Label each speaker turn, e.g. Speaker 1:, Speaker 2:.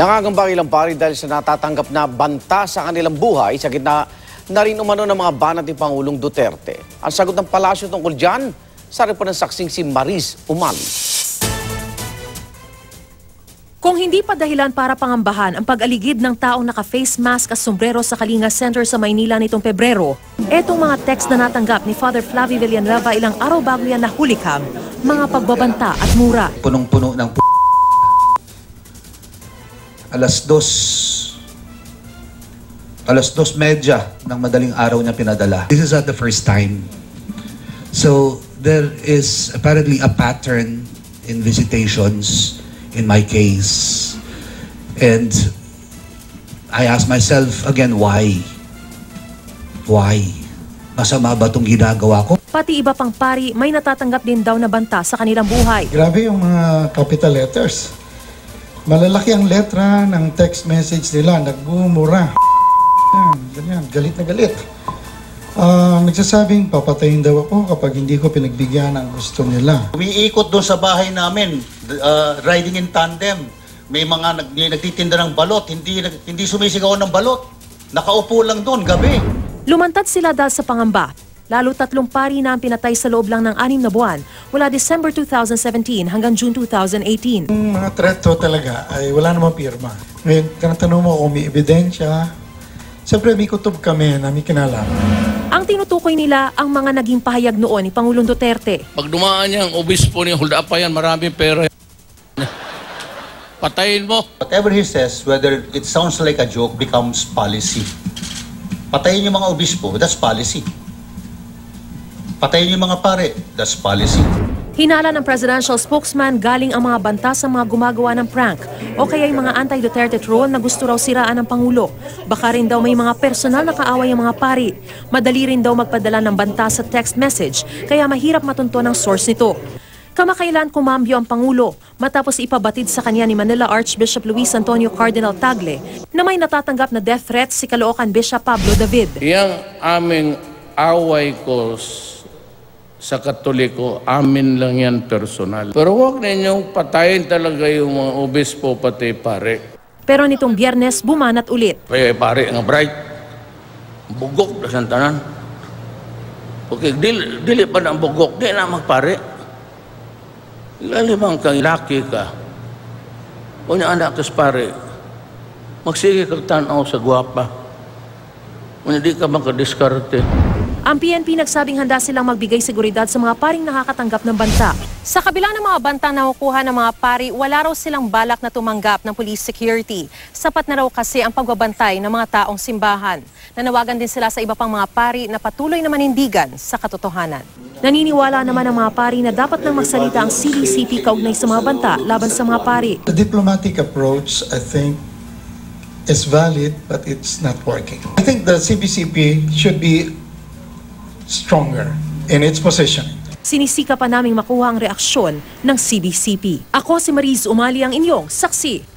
Speaker 1: Nangangamba ilang pari dahil sa natatanggap na banta sa kanilang buhay sa gitna na rin umano ng mga banat ni Pangulong Duterte. Ang sagot ng palasyo tungkol dyan, sa report ng saksing si Maris Umali.
Speaker 2: Kung hindi pa dahilan para pangambahan ang pag-aligid ng taong naka-face mask at sombrero sa Kalinga Center sa Maynila nitong Pebrero, etong mga text na natanggap ni Father Flavie Villanueva ilang araw bago yan nahulikam, mga pagbabanta at mura.
Speaker 3: Punong-puno ng alas 2:30 ng madaling araw niya pinadala. This is not the first time. So there is apparently a pattern in visitations in my case. And I ask myself again, why? Why? Masama ba itong ginagawa ko?
Speaker 2: Pati iba pang pari may natatanggap din daw na banta sa kanilang buhay.
Speaker 4: Grabe yung mga capital letters. Malalaki ang letra ng text message nila, nagbumura. Ganyan, galit na galit. Nagsasabing papatayin daw ako kapag hindi ko pinagbigyan ang gusto nila.
Speaker 5: Umiikot doon sa bahay namin, riding in tandem. May mga nagtitinda ng balot, hindi sumisigaw ng balot. Nakaupo lang doon, gabi.
Speaker 2: Lumantad sila dahil sa pangamba. Lalo 3 pari na ang pinatay sa loob lang ng 6 na buwan mula December 2017 hanggang June 2018.
Speaker 4: Yung mga threat talaga ay wala namang pirma. Ngayon, tinatanong mo kung may ebidensya. Siyempre may kutob kami na may kinalaman.
Speaker 2: Ang tinutukoy nila ang mga naging pahayag noon ni Pangulong Duterte.
Speaker 6: Pag dumaan niya ang obispo ni hold up pa yan, maraming pera. Patayin mo.
Speaker 5: Whatever he says, whether it sounds like a joke, becomes policy. Patayin yung mga obispo, that's policy. Patayin yung mga pare, that's policy.
Speaker 2: Hinala ng presidential spokesman galing ang mga banta sa mga gumagawa ng prank o kaya yung mga anti-Duterte troll na gusto raw siraan ng Pangulo. Baka rin daw may mga personal na kaaway ang mga pari. Madali rin daw magpadala ng banta sa text message kaya mahirap matunto ng source nito. Kamakailan kumambyo ang Pangulo matapos ipabatid sa kanya ni Manila Archbishop Luis Antonio Cardinal Tagle na may natatanggap na death threat si Caloocan Bishop Pablo David.
Speaker 6: Yang aming away ko sa Katoliko, amin lang yan personal. Pero huwag ninyong patayin talaga yung mga obispo pati pare.
Speaker 2: Pero nitong Biyernes, bumanat ulit.
Speaker 6: Kaya pare nga bright, bugok na santanan. Okay, dili pa na bugok, di na magpare. Lalimang kang laki ka. O niya anak kas pare, magsige kag tanaw sa gwapa. O di ka makadiskarte.
Speaker 2: Ang PNP nagsabing handa silang magbigay seguridad sa mga paring nakakatanggap ng banta. Sa kabila ng mga banta na nakukuha ng mga pari, wala raw silang balak na tumanggap ng police security. Sapat na raw kasi ang pagbabantay ng mga taong simbahan. Nanawagan din sila sa iba pang mga pari na patuloy na manindigan sa katotohanan. Naniniwala naman ang mga pari na dapat nang magsalita ang CBCP kaugnay sa mga banta laban sa mga pari.
Speaker 4: The diplomatic approach, I think, is valid, but it's not working. I think the CBCP should be stronger in its position.
Speaker 2: Sinisika pa naming makuha ang reaksyon ng CBCP. Ako si Maris Umali, ang inyong saksi.